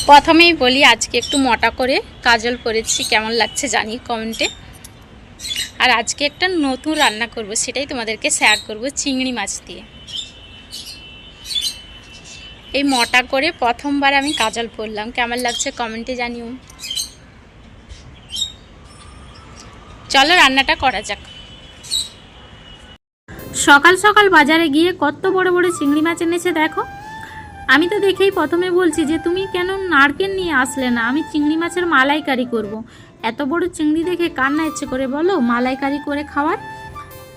প্রথমেই বলি আজকে একটু মোটা করে কাজল করেছি, কেমন লাগছে জানি কমেন্টে। আর আজকে একটা নতুন রান্না করব, সেটাই তোমাদেরকে শেয়ার করব, চিংড়ি মাছ দিয়ে। এই মোটা করে প্রথমবার আমি কাজল পরলাম, কেমন লাগছে কমেন্টে জানিও। চলো রান্নাটা করা যাক। সকাল সকাল বাজারে গিয়ে কত বড় বড় চিংড়ি মাছ এনেছে দেখো। আমি তো দেখেই প্রথমে বলছি যে তুমি কেন নারকেল নিয়ে আসলে না, আমি চিংড়ি মাছের মালাইকারি করব। এত বড় চিংড়ি দেখে কার না ইচ্ছে করে বলো মালাইকারি করে খাওয়ার।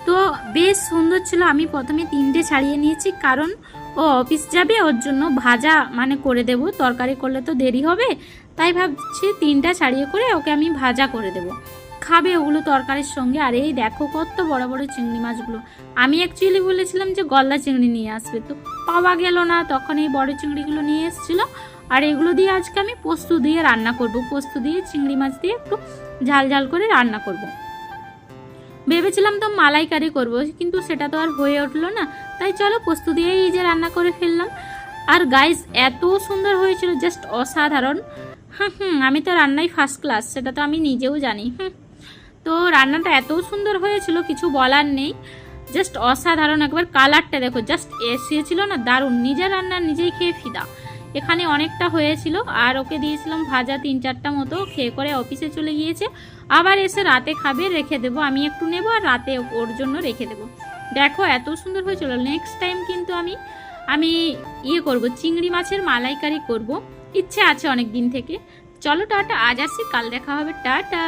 তো বেশ সুন্দর ছিল। আমি প্রথমে 3টে ছাড়িয়ে নিয়েছি, কারণ ও অফিস যাবে, ওর জন্য ভাজা মানে করে দেব, তরকারি করলে তো দেরি হবে, তাই ভাবছি 3টা ছাড়িয়ে করে ওকে আমি ভাজা করে দেব, খাবে ওগুলো তরকারির সঙ্গে। আর এই দেখো কত বড় বড় চিংড়ি মাছগুলো। আমি অ্যাকচুয়ালি বলেছিলাম যে গলদা চিংড়ি নিয়ে আসবে, তো পাওয়া গেল না, তখন এই বড় চিংড়িগুলো নিয়ে এসেছিল। আর এগুলো দিয়ে আজকে আমি পোস্ত দিয়ে রান্না করব, পোস্ত দিয়ে চিংড়ি মাছ দিয়ে একটু ঝাল ঝাল করে রান্না করব। ভেবেছিলাম তো মালাইকারি করব, কিন্তু সেটা তো আর হয়ে উঠলো না, তাই চলো পোস্ত দিয়েই এই যে রান্না করে ফেললাম। আর গাইস এত সুন্দর হয়েছিল, জাস্ট অসাধারণ। আমি তো রান্নাই ফার্স্ট ক্লাস, সেটা তো আমি নিজেও জানি। তো রান্নাটা এত সুন্দর হয়েছিল, কিছু বলার নেই, জাস্ট অসাধারণ। একবার কালারটা দেখো, জাস্ট এসেছিল না, দারুণ। নিজের রান্না নিজেই খেয়ে ফিদা। এখানে অনেকটা হয়েছিল, আর ওকে দিয়েছিলাম ভাজা 3-4টা মতো, খেয়ে করে অফিসে চলে গিয়েছে। আবার এসে রাতে খাবে, রেখে দেবো, আমি একটু নেবো আর রাতে ওর জন্য রেখে দেবো। দেখো এত সুন্দর হয়েছিল। নেক্সট টাইম কিন্তু আমি করব, চিংড়ি মাছের মালাইকারি করব, ইচ্ছে আছে অনেক দিন থেকে। চলো টাটা, আজ আসি, কাল দেখা হবে, টাটা।